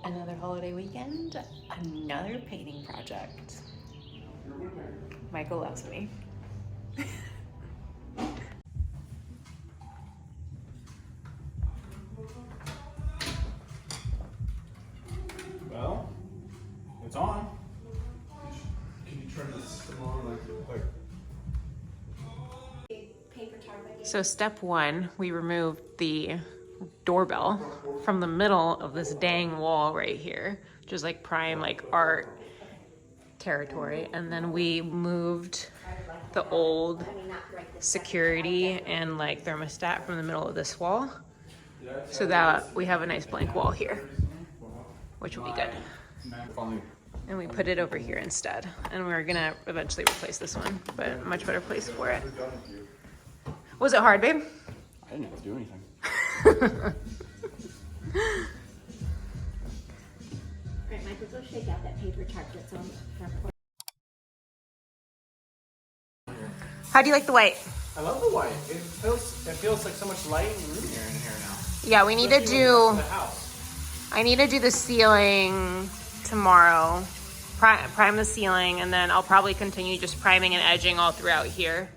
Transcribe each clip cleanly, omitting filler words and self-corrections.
Another holiday weekend, another painting project. Michael loves me. Well, it's on. Can you turn the system on like So step one, we removed the doorbell from the middle of this dang wall right here, which is like prime like art territory. And then we moved the old security and like thermostat from the middle of this wall so that we have a nice blank wall here, which will be good. And we put it over here instead. And we're gonna eventually replace this one, but a much better place for it. Was it hard, babe? I didn't have to do anything. Great, Michael, go shake out that paper tarp that's on the front porch. How do you like the white? I love the white. It feels like so much light and roomier in here now. Yeah, we need to do, I need to do the ceiling tomorrow. Prime the ceiling, and then I'll probably continue just priming and edging all throughout here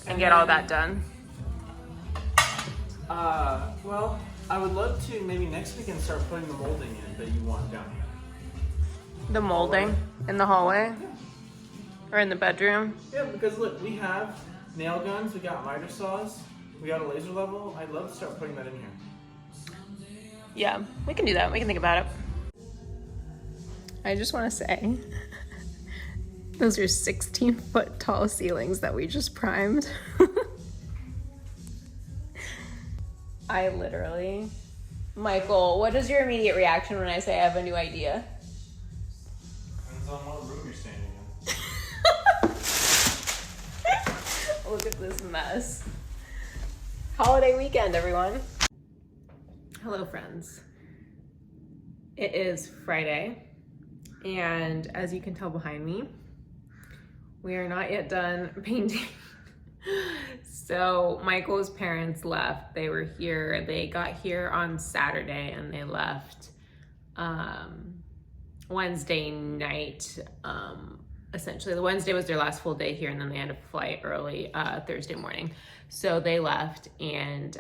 and get all that done. Well, I would love to maybe next weekend start putting the molding in that you want down here. The molding in the hallway or in the bedroom. Yeah, because look, we have nail guns, we got miter saws, we got a laser level. I'd love to start putting that in here. Yeah, we can do that. We can think about it. I just want to say, those are 16-foot tall ceilings that we just primed. I literally, Michael, what is your immediate reaction when I say I have a new idea? Depends on what room you're standing in. Look at this mess. Holiday weekend, everyone. Hello, friends. It is Friday, and as you can tell behind me, we are not yet done painting. So Michael's parents left. They were here. They got here on Saturday and they left Wednesday night. Essentially, the Wednesday was their last full day here, and then they had a flight early Thursday morning. So they left, and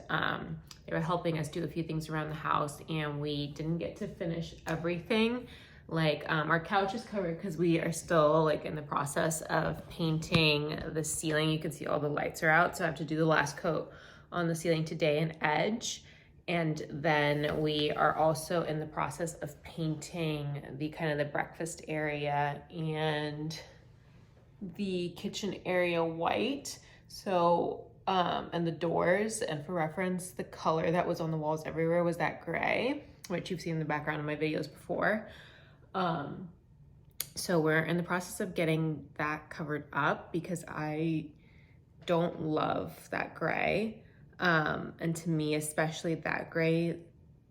they were helping us do a few things around the house, and we didn't get to finish everything. Like our couch is covered because we are still like in the process of painting the ceiling. You can see all the lights are out, so I have to do the last coat on the ceiling today and edge. And then we are also in the process of painting the kind of the breakfast area and the kitchen area white. So and the doors, and for reference, the color that was on the walls everywhere was that gray, which you've seen in the background of my videos before. So we're in the process of getting that covered up because I don't love that gray. And to me, especially that gray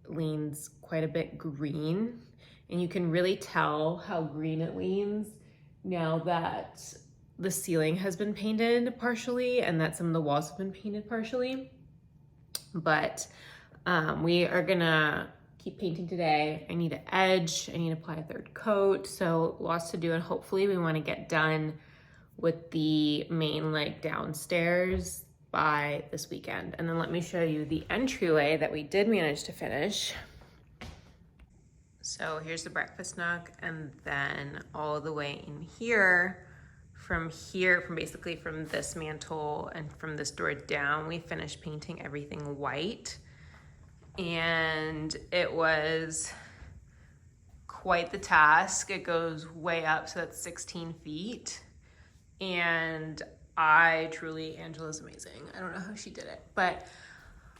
leans quite a bit green, and you can really tell how green it leans now that the ceiling has been painted partially and that some of the walls have been painted partially. But we are gonna keep painting today. I need to edge, I need to apply a third coat, so lots to do, and hopefully we want to get done with the main like downstairs by this weekend. And then let me show you the entryway that we did manage to finish. So here's the breakfast nook, and then all the way in here, from basically from this mantle and from this door down, we finished painting everything white. And it was quite the task. It goes way up, so that's 16 feet. And Angela's amazing. I don't know how she did it, but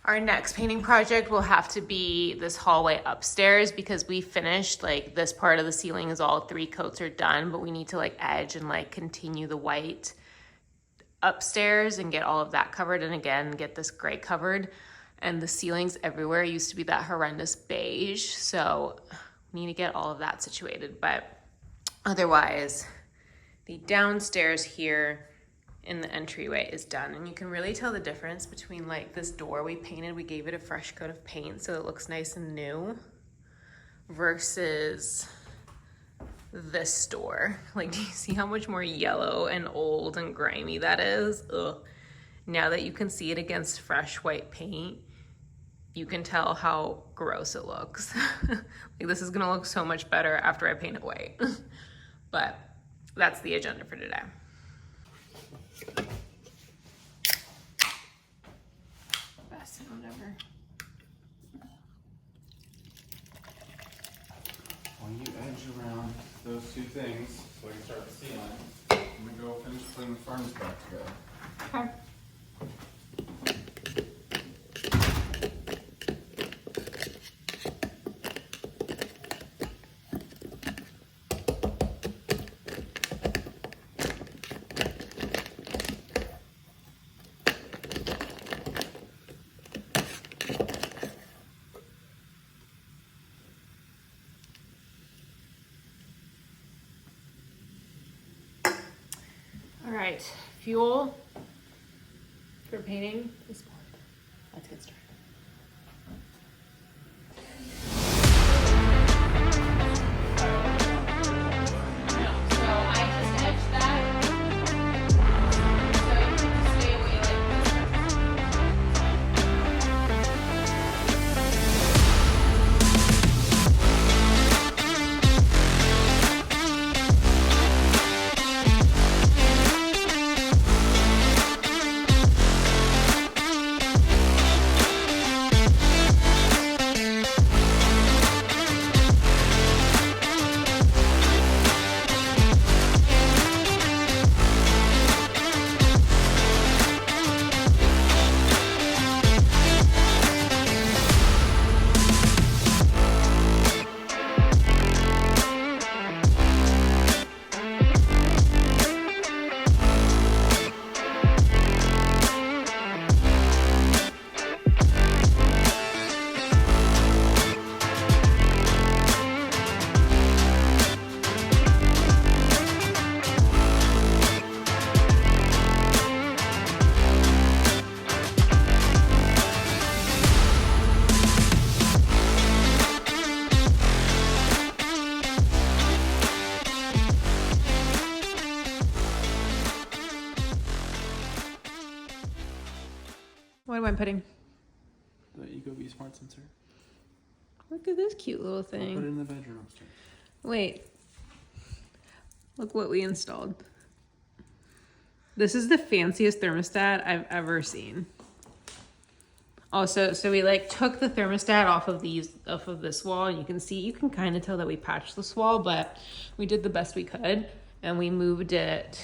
our next painting project will have to be this hallway upstairs, because we finished like this part of the ceiling is all 3 coats are done, but we need to like edge and like continue the white upstairs and get all of that covered, and again get this gray covered. And the ceilings everywhere used to be that horrendous beige, so we need to get all of that situated. But otherwise, the downstairs here in the entryway is done, and you can really tell the difference between like this door we painted. We gave it a fresh coat of paint so it looks nice and new. versus this store. Like, do you see how much more yellow and old and grimy that is? Ugh. Now that you can see it against fresh white paint, you can tell how gross it looks. Like, this is gonna look so much better after I paint it white. But that's the agenda for today. Best sound ever. While you edge around those two things, so I can start the ceiling, I'm gonna go finish putting the furnace back together. Okay. All right, fuel for painting is poured. Let's get started. So I just edged that. So you can just stay away like this. What am I putting? The Ecobee Smart Sensor. Look at this cute little Put it thing. in the bedroom upstairs. Wait. Look what we installed. This is the fanciest thermostat I've ever seen. Also, so we like took the thermostat off of this wall, and you can kind of tell that we patched this wall, but we did the best we could, and we moved it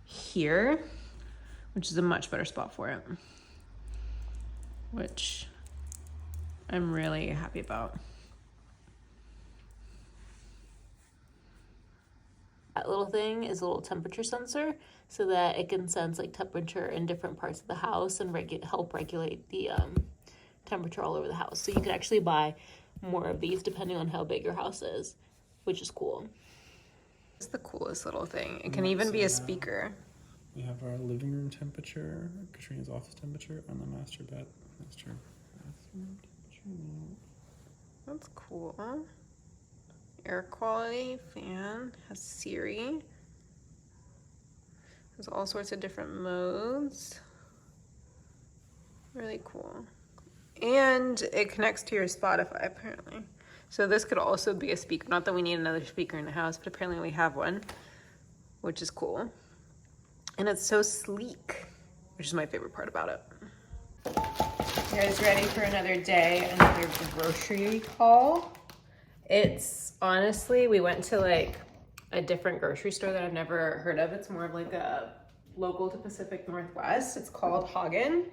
here, which is a much better spot for it, which I'm really happy about. That little thing is a little temperature sensor so that it can sense like temperature in different parts of the house and help regulate the temperature all over the house. So you can actually buy more of these depending on how big your house is, which is cool. It's the coolest little thing. It can even be a speaker. We have our living room temperature, Katrina's office temperature, and the master bathroom temperature. That's cool. Air quality fan has Siri. There's all sorts of different modes. Really cool. And it connects to your Spotify apparently. So this could also be a speaker. Not that we need another speaker in the house, but apparently we have one, which is cool. And it's so sleek, which is my favorite part about it. You guys ready for another day, another grocery haul? It's honestly, we went to like a different grocery store that I've never heard of. It's more of like a local to Pacific Northwest. It's called Hagen.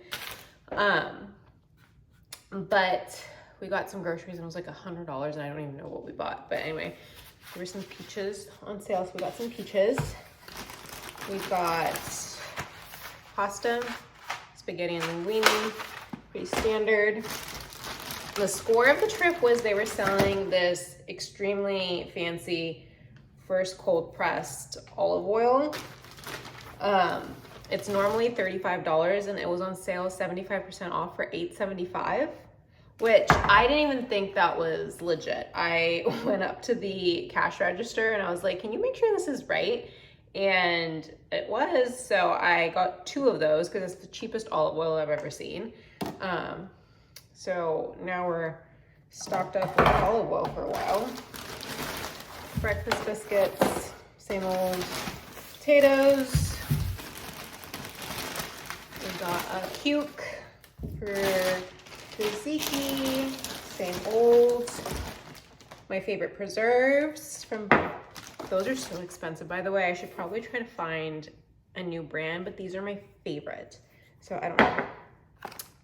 But we got some groceries and it was like $100 and I don't even know what we bought. But anyway, there were some peaches on sale. So we got some peaches. We got pasta, spaghetti and linguine, pretty standard. The score of the trip was they were selling this extremely fancy first cold pressed olive oil. It's normally $35 and it was on sale 75% off for $8.75, which I didn't even think that was legit. I went up to the cash register and I was like, can you make sure this is right? And it was, so I got 2 of those because it's the cheapest olive oil I've ever seen. So now we're stocked up with olive oil for a while. Breakfast biscuits, same old potatoes. We got a cuke for tzatziki, same old. My favorite preserves from, those are so expensive, by the way. I should probably try to find a new brand, but these are my favorite. So I don't know.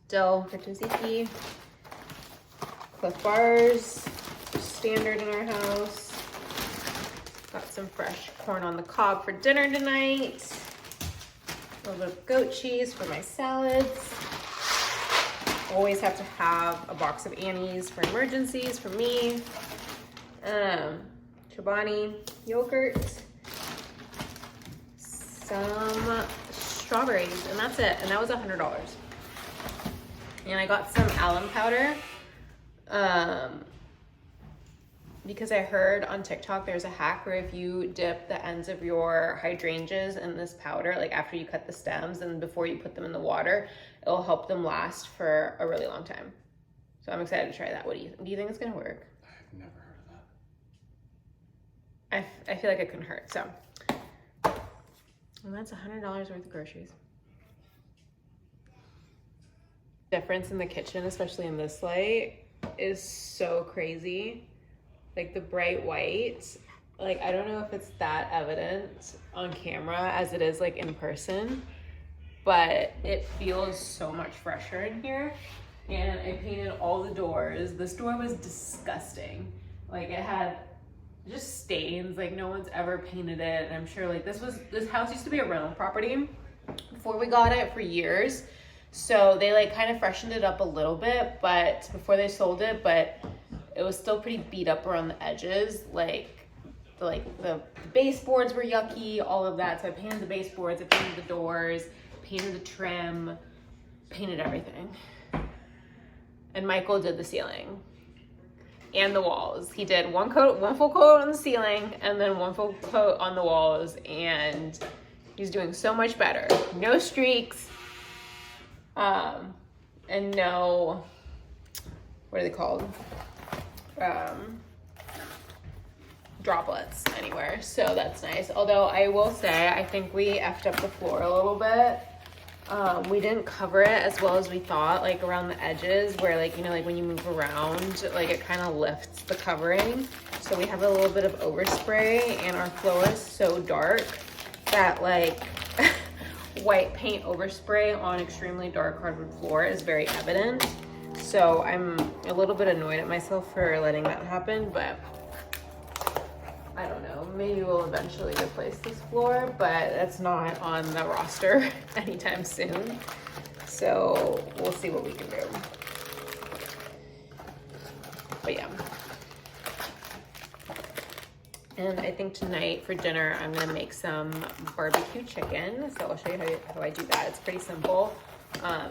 Dill for tzatziki. Cliff Bars, standard in our house. Got some fresh corn on the cob for dinner tonight. A little bit of goat cheese for my salads. Always have to have a box of Annie's for emergencies for me. Chobani yogurt. Some strawberries, and that's it. And that was $100. And I got some alum powder. Because I heard on TikTok there's a hack where if you dip the ends of your hydrangeas in this powder, like after you cut the stems and before you put them in the water, it'll help them last for a really long time. So I'm excited to try that. What do you think? Do you think it's gonna work? I've never heard of that. I feel like it couldn't hurt. So, and that's $100 worth of groceries. Difference in the kitchen, especially in this light, is so crazy. Like the bright white, like I don't know if it's that evident on camera as it is like in person, but it feels so much fresher in here. And I painted all the doors. This door was disgusting. Like it had just stains, like no one's ever painted it. And I'm sure like this house used to be a rental property before we got it for years. So they like kind of freshened it up a little bit, but before they sold it, but it was still pretty beat up around the edges. Like the baseboards were yucky, all of that. So I painted the baseboards, I painted the doors, painted the trim, painted everything. And Michael did the ceiling and the walls. He did one full coat on the ceiling and then one full coat on the walls, and he's doing so much better. No streaks, and no, what are they called? Droplets anywhere, so that's nice. Although I will say I think we effed up the floor a little bit. We didn't cover it as well as we thought, like around the edges where like, you know, like when you move around, like it kind of lifts the covering. So we have a little bit of overspray, and our floor is so dark that like white paint overspray on extremely dark hardwood floor is very evident. So I'm a little bit annoyed at myself for letting that happen, but I don't know, maybe we'll eventually replace this floor, but that's not on the roster anytime soon. So we'll see what we can do. But yeah. And I think tonight for dinner, I'm gonna make some barbecue chicken. So I'll show you how I do that. It's pretty simple.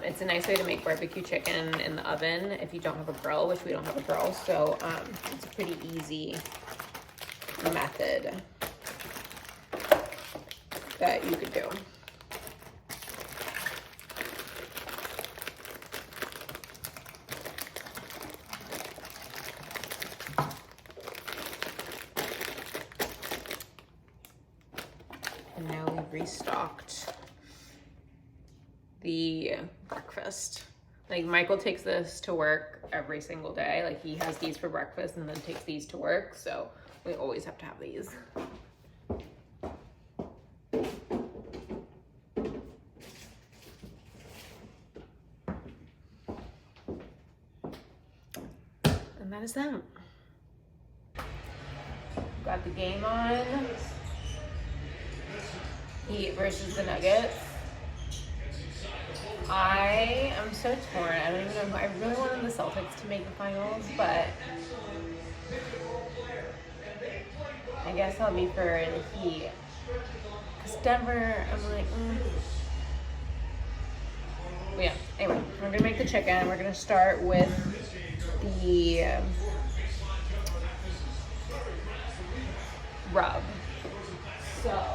It's a nice way to make barbecue chicken in the oven if you don't have a grill, which we don't have a grill. So it's a pretty easy method that you could do. And now we've restocked the breakfast. Like Michael takes this to work every single day. Like he has these for breakfast and then takes these to work. So we always have to have these. And that is that. Got the game on. Heat versus the Nuggets. I am so torn. I don't even know who. I really wanted the Celtics to make the finals, but I guess I'll be for the Heat. Because Denver, I'm like, But yeah, anyway, we're gonna make the chicken. We're gonna start with the rub. So